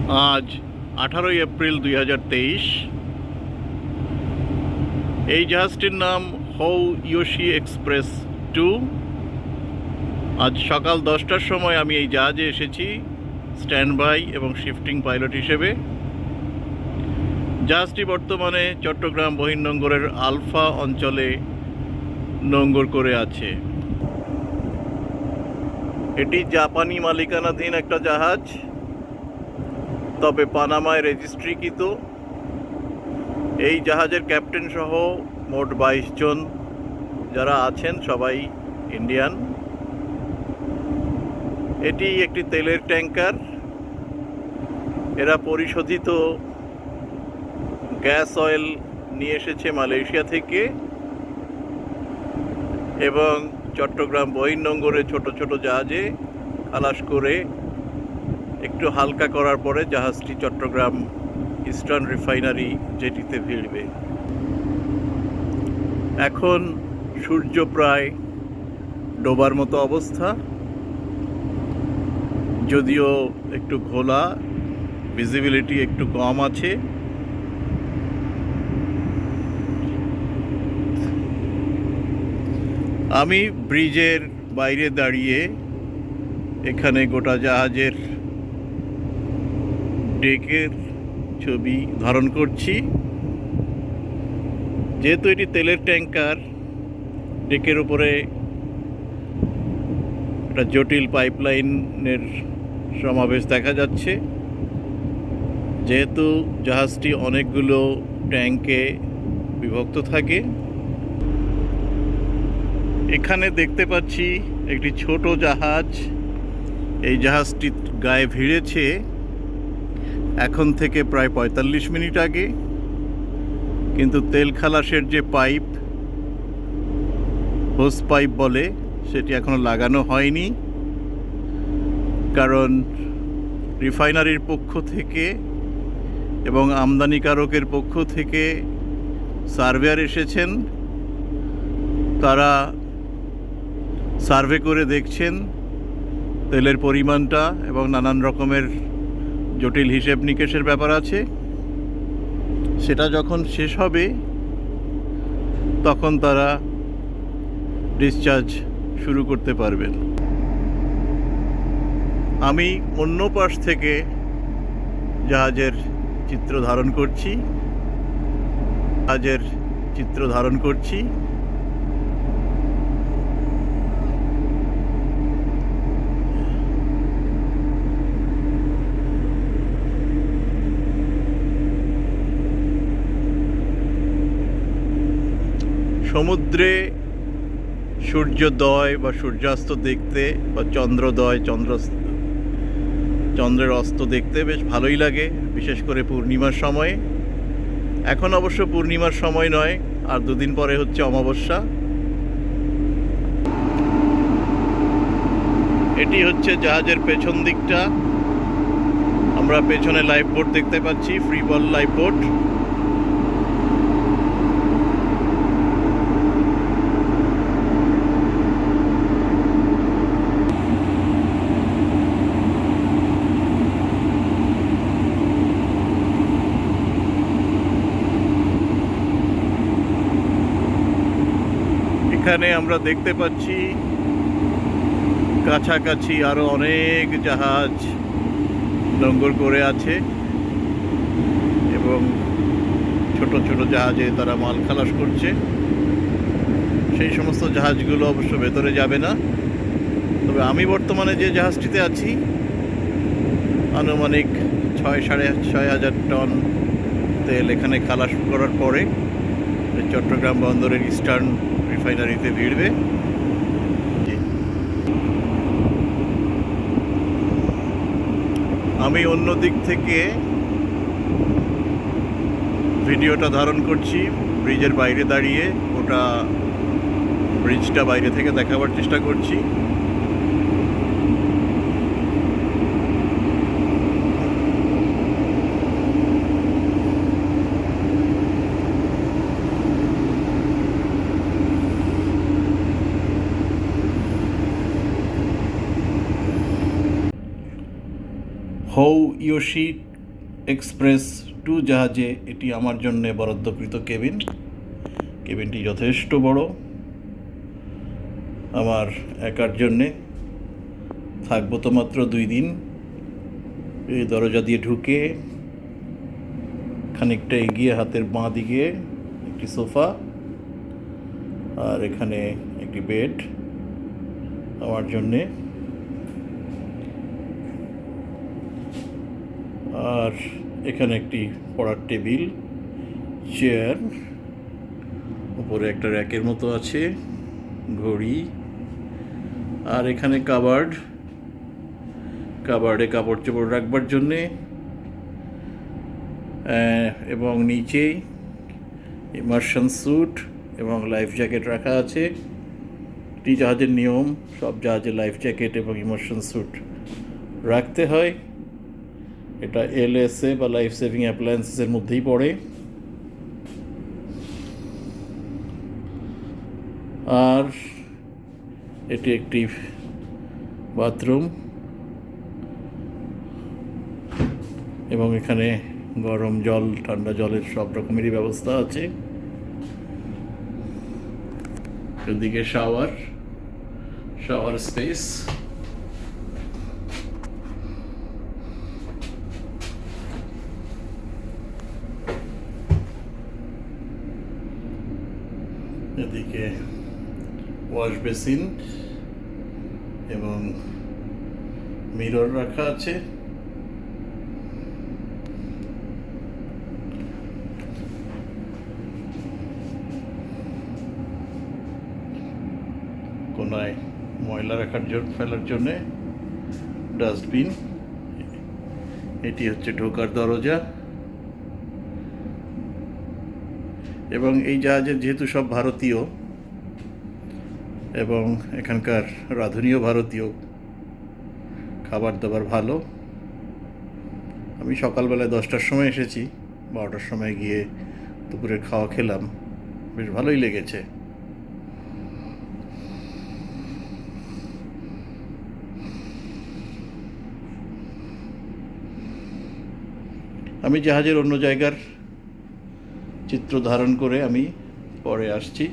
আজ 18 এপ্রিল 2023। এই জাহাজটির নাম হোয়ি এক্সপ্রেস 2। আজ সকাল 10টার সময় আমি এই জাহাজে এসেছি স্ট্যান্ড বাই এবং শিফটিং পাইলট হিসেবে। জাহাজটি বর্তমানে চট্টগ্রাম বহির্নোঙরের আলফা অঞ্চলে নোঙর করে আছে। এটি জাপানি মালিকানাধীন একটা জাহাজ, তবে পানামায় রেজিস্ট্রিকৃত। এই জাহাজের ক্যাপ্টেন সহ মোট 22 জন যারা আছেন সবাই ইন্ডিয়ান। এটি একটি তেলের ট্যাঙ্কার। এরা পরিশোধিত গ্যাস অয়েল নিয়ে এসেছে মালয়েশিয়া থেকে এবং চট্টগ্রাম বহির্নোঙরে ছোট ছোট জাহাজে খালাস করে একটু হালকা করার পরে জাহাজটি চট্টগ্রাম ইস্টার্ন রিফাইনারি জেটিতে ভিড়বে। এখন সূর্য প্রায় ডোবার মতো অবস্থা, যদিও একটু ঘোলা, ভিজিবিলিটি একটু কম আছে। আমি ব্রিজের বাইরে দাঁড়িয়ে এখানে গোটা জাহাজের ডেকের ছবি ধারণ করছি। যেহেতু এটি তেলের ট্যাঙ্কার, ডেকের উপরে একটা জটিল পাইপলাইনের সমাবেশ দেখা যাচ্ছে। যেহেতু জাহাজটি অনেকগুলো ট্যাঙ্কে বিভক্ত থাকে, এখানে দেখতে পাচ্ছি একটি ছোট জাহাজ। এই জাহাজটি গায়ে ভিড়েছে এখন থেকে প্রায় 45 মিনিট আগে, কিন্তু তেল খালাসের যে পাইপ, হোস পাইপ বলে, সেটি এখনো লাগানো হয়নি। কারণ রিফাইনারির পক্ষ থেকে এবং আমদানিকারকের পক্ষ থেকে সার্ভেয়ার এসেছেন। তারা সার্ভে করে দেখছেন তেলের পরিমাণটা এবং নানান রকমের জটিল হিসেব নিকেশের ব্যাপার আছে। সেটা যখন শেষ হবে তখন তারা ডিসচার্জ শুরু করতে পারবেন। আমি অন্য পাশ থেকে জাহাজের চিত্র ধারণ করছি। সমুদ্রে সূর্যোদয় বা সূর্যাস্ত দেখতে বা চন্দ্রের অস্ত দেখতে বেশ ভালোই লাগে, বিশেষ করে পূর্ণিমার সময়ে। এখন অবশ্য পূর্ণিমার সময় নয়, আর দুদিন পরে হচ্ছে অমাবস্যা। এটি হচ্ছে জাহাজের পেছন দিকটা। আমরা পেছনে লাইফ বোট দেখতে পাচ্ছি, ফ্রি বল লাইফ বোট। এখানে আমরা দেখতে পাচ্ছি কাছাকাছি আরো অনেক জাহাজ নোঙর করে আছে এবং ছোট ছোট জাহাজে তারা মাল খালাস করছে। সেই সমস্ত জাহাজগুলো অবশ্য ভেতরে যাবে না। তবে আমি বর্তমানে যে জাহাজটিতে আছি, আনুমানিক 6,500 টন তেল এখানে খালাস করার পরে চট্টগ্রাম বন্দরের ইস্টার্ন রিফাইনারিতে ভিড়বে। আমি অন্য দিক থেকে ভিডিওটা ধারণ করছি ব্রিজের বাইরে দাঁড়িয়ে। ওটা ব্রিজটা বাইরে থেকে দেখাবার চেষ্টা করছি। হোয়ি এক্সপ্রেস 2 জাহাজে এটি আমার জন্য বরাদ্দকৃত কেবিন। কেবিনটি যথেষ্ট বড় আমার একার জন্যে। থাকবো তো মাত্র 2 দিন। এই দরজা দিয়ে ঢুকে খানিকটা এগিয়ে হাতের বাঁ দিকে একটি সোফা, আর এখানে একটি বেড আমার জন্যে, আর এখানে একটি পড়ার টেবিল, চেয়ার, উপরে একটা র্যাকের মতো আছে, ঘড়ি, আর এখানে কাবার্ডে কাপড় চোপড় রাখবার জন্যে, এবং নিচেই ইমার্শন স্যুট এবং লাইফ জ্যাকেট রাখা আছে। এটি জাহাজের নিয়ম, সব জাহাজে লাইফ জ্যাকেট এবং ইমার্শন স্যুট রাখতে হয়। এটা এলএসএ বা লাইফ সেভিং অ্যাপ্লায়েন্সেসের মধ্যেই পড়ে। আর এটি একটি বাথরুম, এবং এখানে গরম জল ঠান্ডা জলের সব রকমেরই ব্যবস্থা আছে। এদিকে শাওয়ার স্পেস। এদিকে ওয়াশ বেসিন এবং মিরর রাখা আছে। কোনায় ময়লা ফেলার জন্যে ডাস্টবিন। এটি হচ্ছে ঢোকার দরজা। এবং এই জাহাজের যেহেতু সব ভারতীয় এবং এখানকার রাঁধুনিও ভারতীয়, খাবার দাবার ভালো। আমি সকালবেলায় 10টার সময় এসেছি, 12টার সময় গিয়ে দুপুরের খাওয়া খেলাম, বেশ ভালোই লেগেছে। আমি জাহাজের অন্য জায়গার চিত্র ধারণ করে আমি পরে আসছি।